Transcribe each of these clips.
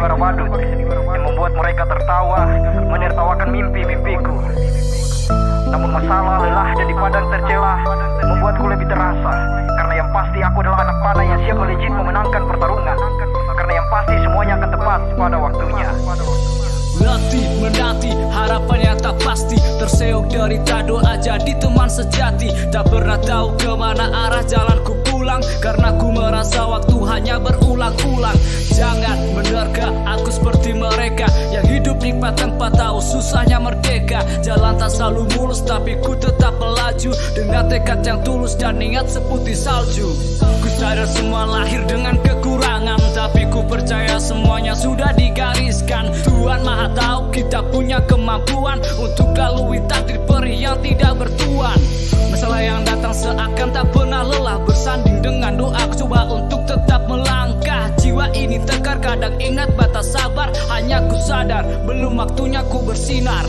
sandiwara badut yang membuat mereka tertawa, menertawakan mimpi-mimpiku. Namun masalah, lelah, dan di padang tercela membuatku lebih terasa. Karena yang pasti aku adalah anak panah yang siap melejit memenangkan pertarungan. Karena yang pasti semuanya akan tepat pada waktunya. Letih menanti harapan yang tak pasti, terseok derita doa jadi teman sejati. Tak pernah tahu kemana arah jalanku pulang, karena ku merasa waktu hanya berulang-ulang. Jangan menerka aku seperti mereka yang hidup nikmat tanpa tahu susahnya merdeka. Jalan tak selalu mulus tapi ku tetap melaju dengan tekad yang tulus dan niat seputih salju. Ku sadar semua lahir dengan kekurangan, tapi ku percaya semuanya sudah digariskan. Tuhan Maha tahu kita punya kemampuan untuk lalui takdir perih yang tidak bertuan. Masalah yang datang seakan tak pernah lelah, bersanding dengan doa ku coba untuk tetap melangkah. Jiwa ini tegar kadang ingat batas sabar, hanya ku sadar belum waktunya ku bersinar.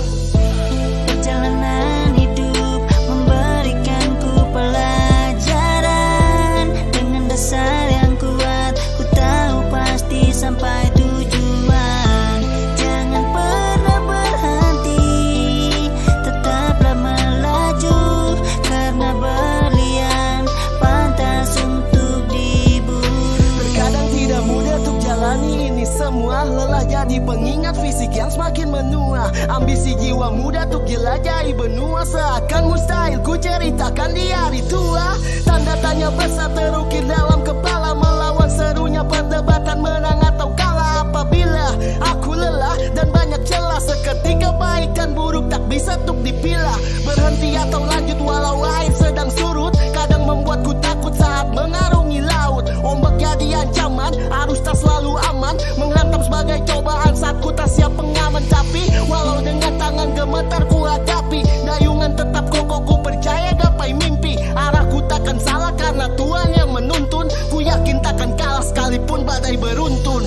Perjalanan hidup memberikanku pelajaran. Dengan dasar yang kuat ku tahu pasti sampai tujuan. Jangan pernah berhenti, tetaplah melaju, karena berlian pantas untuk diburu. Terkadang tidak mudah untuk jalani ini semua, lelah jadi pengingat fisik yang semakin menua. Ambisi jiwa muda untuk jelajahi benua, seakan mustahil ku ceritakan di hari tua. Tanda tanya besar terukir dalam kepala, melawan serunya perdebatan menang atau kalah. Apabila aku lelah dan banyak celah, seketika baik dan buruk tak bisa untuk dipilah. Berhenti atau lanjut walau air sedang surut, kadang membuatku takut saat mengarungi laut. Ombak jadi ancaman, arus tak selalu aman, menghantam sebagai cobaan saat ku tak siap pengaman. Tapi walau dengan tangan gemetar ku hadapi, dayungan tetap kokoh, ku percaya gapai mimpi. Arahku takkan salah karena Tuhan yang menuntun, ku yakin takkan kalah sekalipun badai beruntun.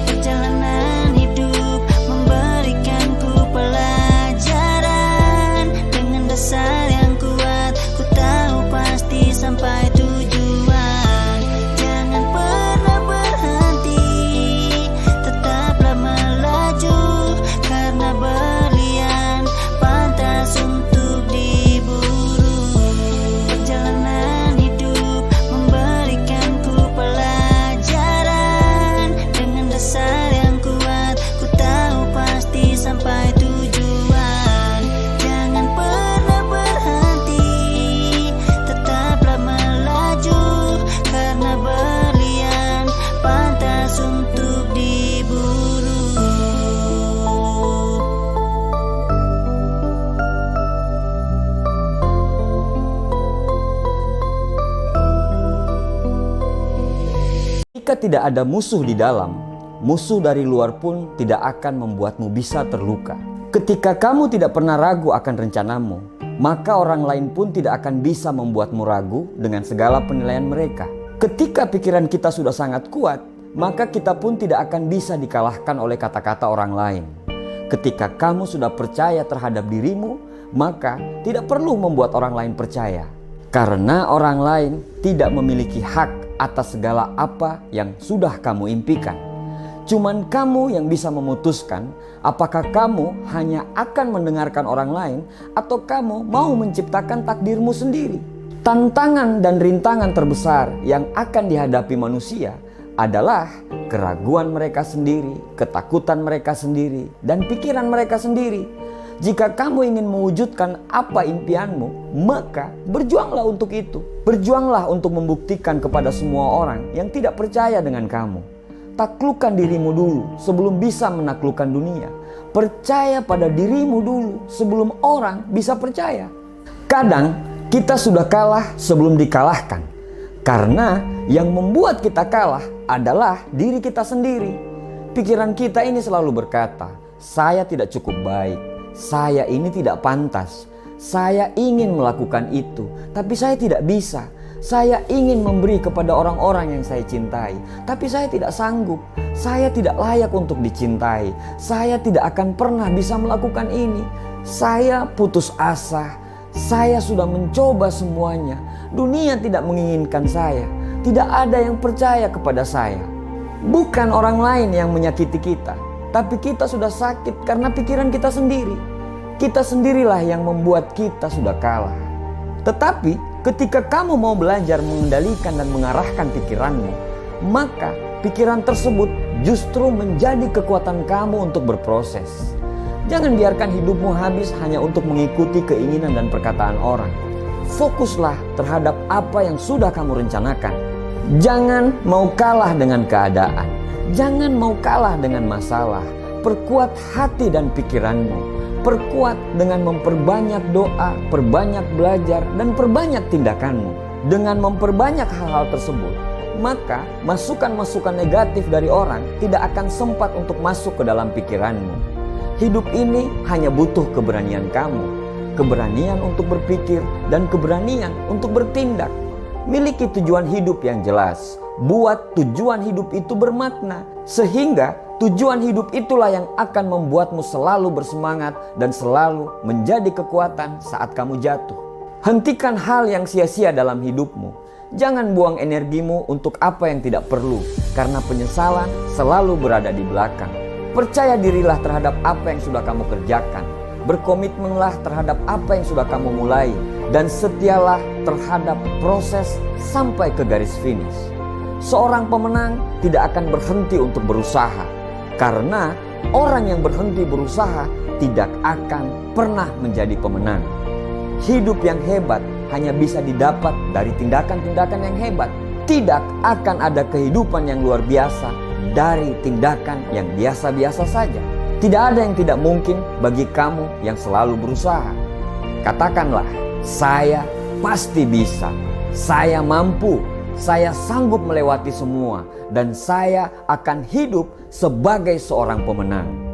Perjalanan hidup memberikanku pelajaran. Dengan dasar yang kuat ku tahu pasti sampai tujuan. Jangan pernah berhenti, tetaplah melaju, karena berlian pantas untuk diburu. Perjalanan hidup memberikanku pelajaran. Dengan dasar yang kuat ku tahu pasti sampai tujuan. Jangan pernah berhenti, tetaplah melaju, karena berlian pantas untuk diburu. Jika tidak ada musuh di dalam, musuh dari luar pun tidak akan membuatmu bisa terluka. Ketika kamu tidak pernah ragu akan rencanamu, maka orang lain pun tidak akan bisa membuatmu ragu dengan segala penilaian mereka. Ketika pikiran kita sudah sangat kuat, maka kita pun tidak akan bisa dikalahkan oleh kata-kata orang lain. Ketika kamu sudah percaya terhadap dirimu, maka tidak perlu membuat orang lain percaya. Karena orang lain tidak memiliki hak atas segala apa yang sudah kamu impikan. Cuman kamu yang bisa memutuskan apakah kamu hanya akan mendengarkan orang lain atau kamu mau menciptakan takdirmu sendiri. Tantangan dan rintangan terbesar yang akan dihadapi manusia adalah keraguan mereka sendiri, ketakutan mereka sendiri, dan pikiran mereka sendiri. Jika kamu ingin mewujudkan apa impianmu, maka berjuanglah untuk itu. Berjuanglah untuk membuktikan kepada semua orang yang tidak percaya dengan kamu. Taklukkan dirimu dulu sebelum bisa menaklukkan dunia. Percaya pada dirimu dulu sebelum orang bisa percaya. Kadang kita sudah kalah sebelum dikalahkan. Karena yang membuat kita kalah adalah diri kita sendiri. Pikiran kita ini selalu berkata, saya tidak cukup baik, saya ini tidak pantas, saya ingin melakukan itu, tapi saya tidak bisa. Saya ingin memberi kepada orang-orang yang saya cintai, tapi saya tidak sanggup. Saya tidak layak untuk dicintai. Saya tidak akan pernah bisa melakukan ini. Saya putus asa. Saya sudah mencoba semuanya. Dunia tidak menginginkan saya. Tidak ada yang percaya kepada saya. Bukan orang lain yang menyakiti kita, tapi kita sudah sakit karena pikiran kita sendiri. Kita sendirilah yang membuat kita sudah kalah. Tetapi ketika kamu mau belajar mengendalikan dan mengarahkan pikiranmu, maka pikiran tersebut justru menjadi kekuatan kamu untuk berproses. Jangan biarkan hidupmu habis hanya untuk mengikuti keinginan dan perkataan orang. Fokuslah terhadap apa yang sudah kamu rencanakan. Jangan mau kalah dengan keadaan. Jangan mau kalah dengan masalah. Perkuat hati dan pikiranmu. Perkuat dengan memperbanyak doa, perbanyak belajar, dan perbanyak tindakanmu. Dengan memperbanyak hal-hal tersebut, maka masukan-masukan negatif dari orang tidak akan sempat untuk masuk ke dalam pikiranmu. Hidup ini hanya butuh keberanian kamu. Keberanian untuk berpikir dan keberanian untuk bertindak. Miliki tujuan hidup yang jelas. Buat tujuan hidup itu bermakna. Sehingga tujuan hidup itulah yang akan membuatmu selalu bersemangat dan selalu menjadi kekuatan saat kamu jatuh. Hentikan hal yang sia-sia dalam hidupmu. Jangan buang energimu untuk apa yang tidak perlu, karena penyesalan selalu berada di belakang. Percaya dirilah terhadap apa yang sudah kamu kerjakan. Berkomitmenlah terhadap apa yang sudah kamu mulai, dan setialah terhadap proses sampai ke garis finish. Seorang pemenang tidak akan berhenti untuk berusaha, karena orang yang berhenti berusaha tidak akan pernah menjadi pemenang. Hidup yang hebat hanya bisa didapat dari tindakan-tindakan yang hebat. Tidak akan ada kehidupan yang luar biasa dari tindakan yang biasa-biasa saja. Tidak ada yang tidak mungkin bagi kamu yang selalu berusaha. Katakanlah, saya pasti bisa, saya mampu, saya sanggup melewati semua, dan saya akan hidup sebagai seorang pemenang.